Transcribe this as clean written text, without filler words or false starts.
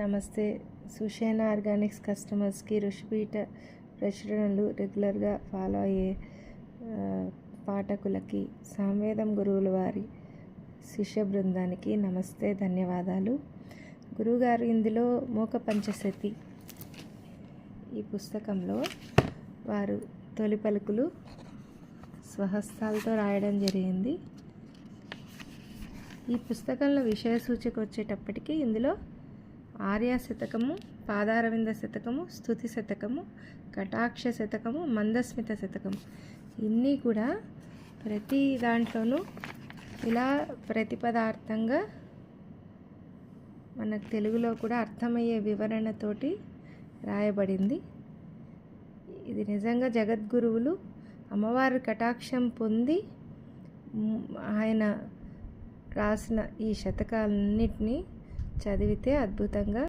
నమస్తే. సుషేణ ఆర్గానిక్స్ కస్టమర్స్కి ఋషిపీఠ ప్రచురణలు రెగ్యులర్గా ఫాలో అయ్యే పాఠకులకి సామవేదం గురువుల వారి శిష్య బృందానికి నమస్తే, ధన్యవాదాలు. గురువుగారు ఇందులో మూక పంచశతి ఈ పుస్తకంలో వారు తొలి పలుకులు స్వహస్తాలతో రాయడం జరిగింది. ఈ పుస్తకంలో విషయ సూచిక వచ్చేటప్పటికి ఇందులో ఆర్య శతకము, పాదారవింద శతకము, స్తుతి శతకము, కటాక్ష శతకము, మందస్మిత శతకము ఇన్ని కూడా ప్రతి దాంట్లోనూ ఇలా ప్రతిపదార్థంగా మనకు తెలుగులో కూడా అర్థమయ్యే వివరణతోటి రాయబడింది. ఇది నిజంగా జగద్గురువులు అమ్మవారి కటాక్షం పొంది ఆయన రాసిన ఈ శతకాలన్నిటినీ చదివితే అద్భుతంగా